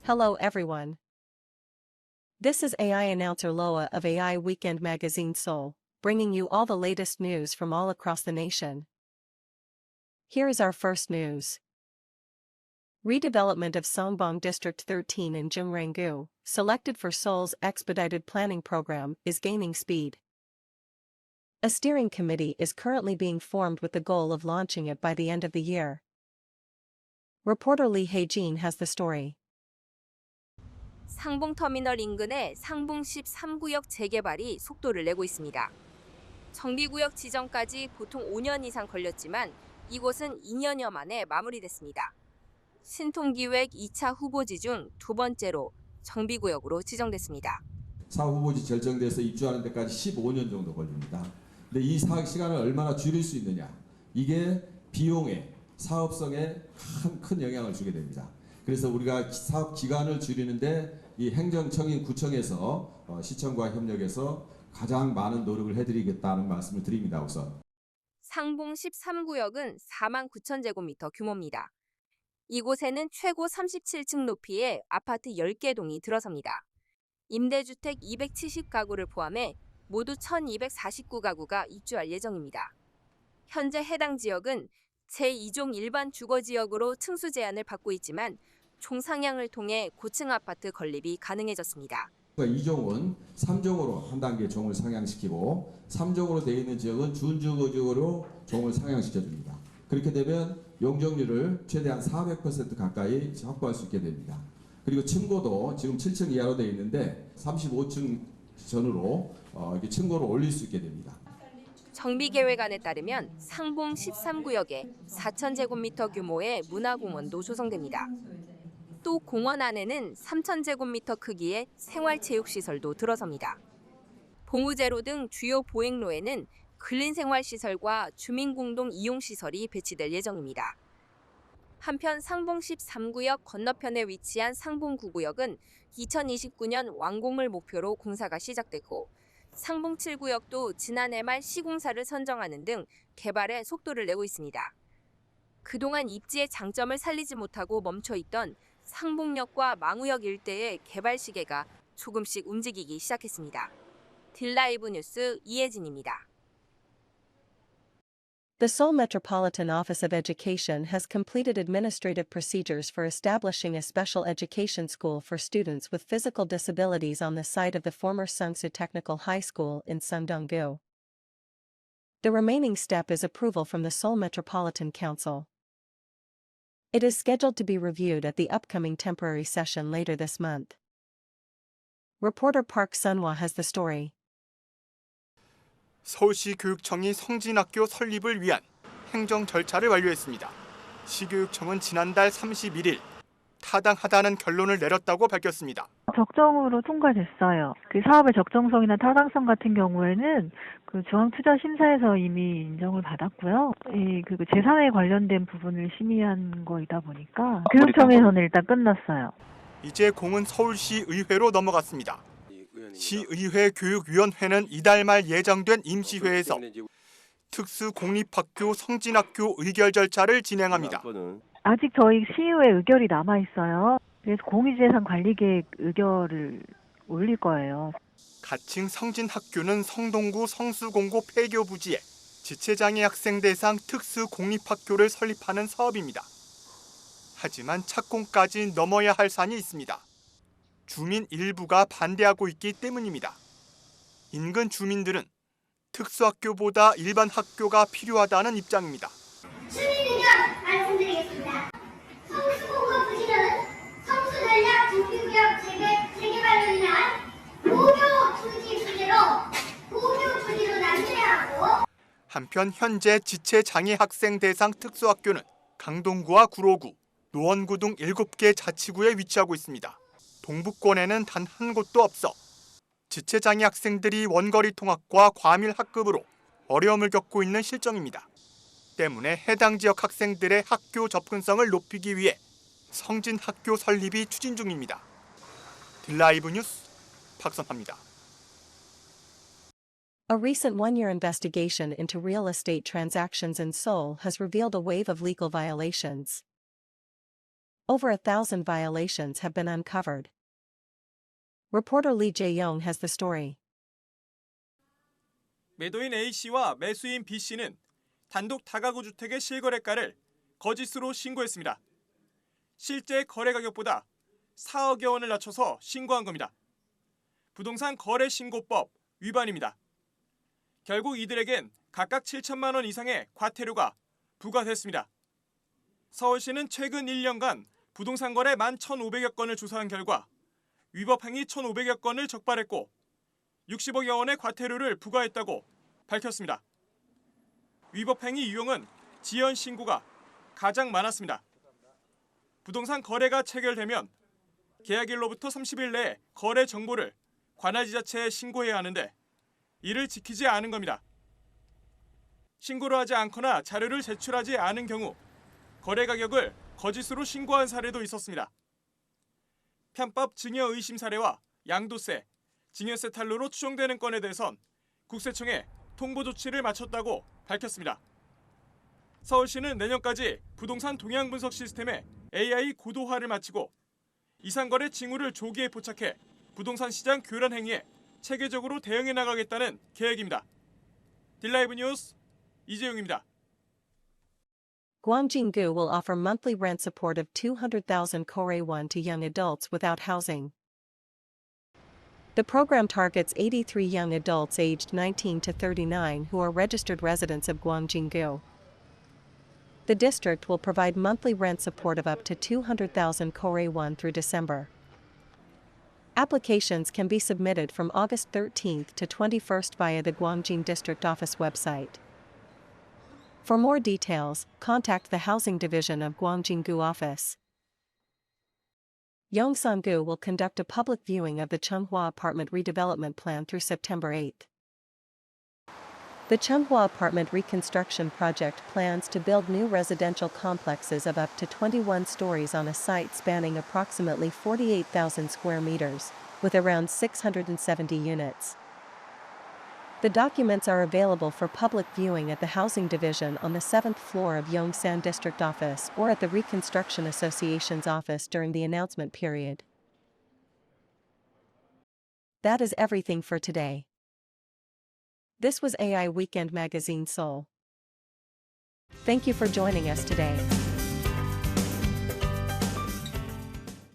Hello everyone. This is AI announcer Loa of AI Weekend Magazine Seoul, bringing you all the latest news from all across the nation. Here is our first news. Redevelopment of Songbong District 13 in Jungrangu, selected for Seoul's expedited planning program, is gaining speed. A steering committee is currently being formed with the goal of launching it by the end of the year. Reporter Lee Hae-jin has the story. 상봉터미널 인근의 상봉 13구역 재개발이 속도를 내고 있습니다. 정비구역 지정까지 보통 5년 이상 걸렸지만 이곳은 2년여 만에 마무리됐습니다. 신통기획 2차 후보지 중 두 번째로 정비구역으로 지정됐습니다. 사업 후보지 결정돼서 입주하는 데까지 15년 정도 걸립니다. 근데 이 사업 시간을 얼마나 줄일 수 있느냐, 이게 비용에, 사업성에 큰 영향을 주게 됩니다. 그래서 우리가 사업 기간을 줄이는데 이 행정청인 구청에서 시청과 협력해서 가장 많은 노력을 해드리겠다는 말씀을 드립니다. 우선. 상봉 13구역은 4만 9천 제곱미터 규모입니다. 이곳에는 최고 37층 높이의 아파트 10개 동이 들어섭니다. 임대주택 270가구를 포함해 모두 1,249가구가 입주할 예정입니다. 현재 해당 지역은 제2종 일반 주거지역으로 층수 제한을 받고 있지만 총상향을 통해 고층 아파트 건립이 가능해졌습니다. 2종은 3종으로 한 단계 종을 상향시키고 3종으로 되어 있는 지역은 준주거지역으로 종을 상향시켜줍니다. 그렇게 되면 용적률을 최대한 400% 가까이 확보할 수 있게 됩니다. 그리고 층고도 지금 7층 이하로 되어 있는데 35층 전후로 이렇게 층고를 올릴 수 있게 됩니다. 정비계획안에 따르면 상봉 13구역에 4,000제곱미터 규모의 문화공원도 조성됩니다. 또 공원 안에는 3,000제곱미터 크기의 생활체육시설도 들어섭니다. 봉우제로 등 주요 보행로에는 근린생활시설과 주민공동 이용시설이 배치될 예정입니다. 한편 상봉 13구역 건너편에 위치한 상봉 9구역은 2029년 완공을 목표로 공사가 시작됐고 상봉 7구역도 지난해 말 시공사를 선정하는 등 개발에 속도를 내고 있습니다. 그동안 입지의 장점을 살리지 못하고 멈춰있던 상봉역과 망우역 일대의 개발 시계가 조금씩 움직이기 시작했습니다. 딜라이브 뉴스 이혜진입니다. The Seoul Metropolitan Office of Education has completed administrative procedures for establishing a special education school for students with physical disabilities on the site of the former Sungsu Technical High School in Sungdong-gu. The remaining step is approval from the Seoul Metropolitan Council. It is scheduled to be reviewed at the upcoming temporary session later this month. Reporter Park Sunhwa has the story. 서울시 교육청이 성진학교 설립을 위한 행정 절차를 완료했습니다. 시교육청은 지난달 31일 타당하다는 결론을 내렸다고 밝혔습니다. 적정으로 통과됐어요. 그 사업의 적정성이나 타당성 같은 경우에는 그 중앙투자심사에서 이미 인정을 받았고요. 그 재산에 관련된 부분을 심의한 거이다 보니까 교육청에서는 일단 끝났어요. 이제 공은 서울시 의회로 넘어갔습니다. 시의회 교육위원회는 이달 말 예정된 임시회에서 특수공립학교 성진학교 의결 절차를 진행합니다. 아직 저희 시의회 의결이 남아 있어요. 그래서 공유재산관리계획 의결을 올릴 거예요. 가칭 성진학교는 성동구 성수공고 폐교 부지에 지체장애 학생 대상 특수공립학교를 설립하는 사업입니다. 하지만 착공까지 넘어야 할 산이 있습니다. 주민 일부가 반대하고 있기 때문입니다. 인근 주민들은 특수학교보다 일반 학교가 필요하다는 입장입니다. 주민 의견 말씀드리겠습니다. 성수공고 부지는 성수전략 정비구역 재개발로 인한 공유 부지 부지로 남겨야 하고 한편 현재 지체장애 학생 대상 특수학교는 강동구와 구로구, 노원구 등 7개 자치구에 위치하고 있습니다. 동북권에는 단 한 곳도 없어 지체장애 학생들이 원거리 통학과 과밀 학급으로 어려움을 겪고 있는 실정입니다. 때문에 해당 지역 학생들의 학교 접근성을 높이기 위해 성진학교 설립이 추진 중입니다. 딜라이브 뉴스 박선합니다. A recent one-year investigation into real estate transactions in Seoul has revealed a wave of legal violations. Over 1,000 violations have been uncovered. Reporter Lee Jae-young has the story. 매도인 A씨와 매수인 B씨는 단독 다가구 주택의 실거래가를 거짓으로 신고했습니다. 실제 거래 가격보다 4억여 원을 낮춰서 신고한 겁니다. 부동산 거래 신고법 위반입니다. 결국 이들에겐 각각 7천만 원 이상의 과태료가 부과됐습니다. 서울시는 최근 1년간 부동산 거래 11,500여 건을 조사한 결과 위법 행위 1,500여 건을 적발했고 60억여 원의 과태료를 부과했다고 밝혔습니다. 위법 행위 유형은 지연 신고가 가장 많았습니다. 부동산 거래가 체결되면 계약일로부터 30일 내에 거래 정보를 관할지자체에 신고해야 하는데 이를 지키지 않은 겁니다. 신고를 하지 않거나 자료를 제출하지 않은 경우 거래 가격을 거짓으로 신고한 사례도 있었습니다. 편법 증여 의심 사례와 양도세, 증여세 탈루로 추정되는 건에 대해선 국세청에 통보 조치를 마쳤다고 밝혔습니다. 서울시는 내년까지 부동산 동향 분석 시스템의 AI 고도화를 마치고 이상거래 징후를 조기에 포착해 부동산 시장 교란 행위에 체계적으로 대응해 나가겠다는 계획입니다. 딜라이브 뉴스 이재용입니다. Gwangjin-gu will offer monthly rent support of 200,000 Kore-won to young adults without housing. The program targets 83 young adults aged 19 to 39 who are registered residents of Gwangjin-gu. The district will provide monthly rent support of up to 200,000 Kore-won through December. Applications can be submitted from August 13th to 21st via the Gwangjin District Office website. For more details, contact the Housing Division of Gwangjin-gu Office. Yongsan-gu will conduct a public viewing of the Chunghwa Apartment Redevelopment Plan through September 8. The Chunghwa Apartment Reconstruction Project plans to build new residential complexes of up to 21 stories on a site spanning approximately 48,000 square meters, with around 670 units. The documents are available for public viewing at the Housing Division on the 7th floor of Yongsan District Office or at the Reconstruction Association's office during the announcement period. That is everything for today. This was AI Weekend Magazine Seoul. Thank you for joining us today.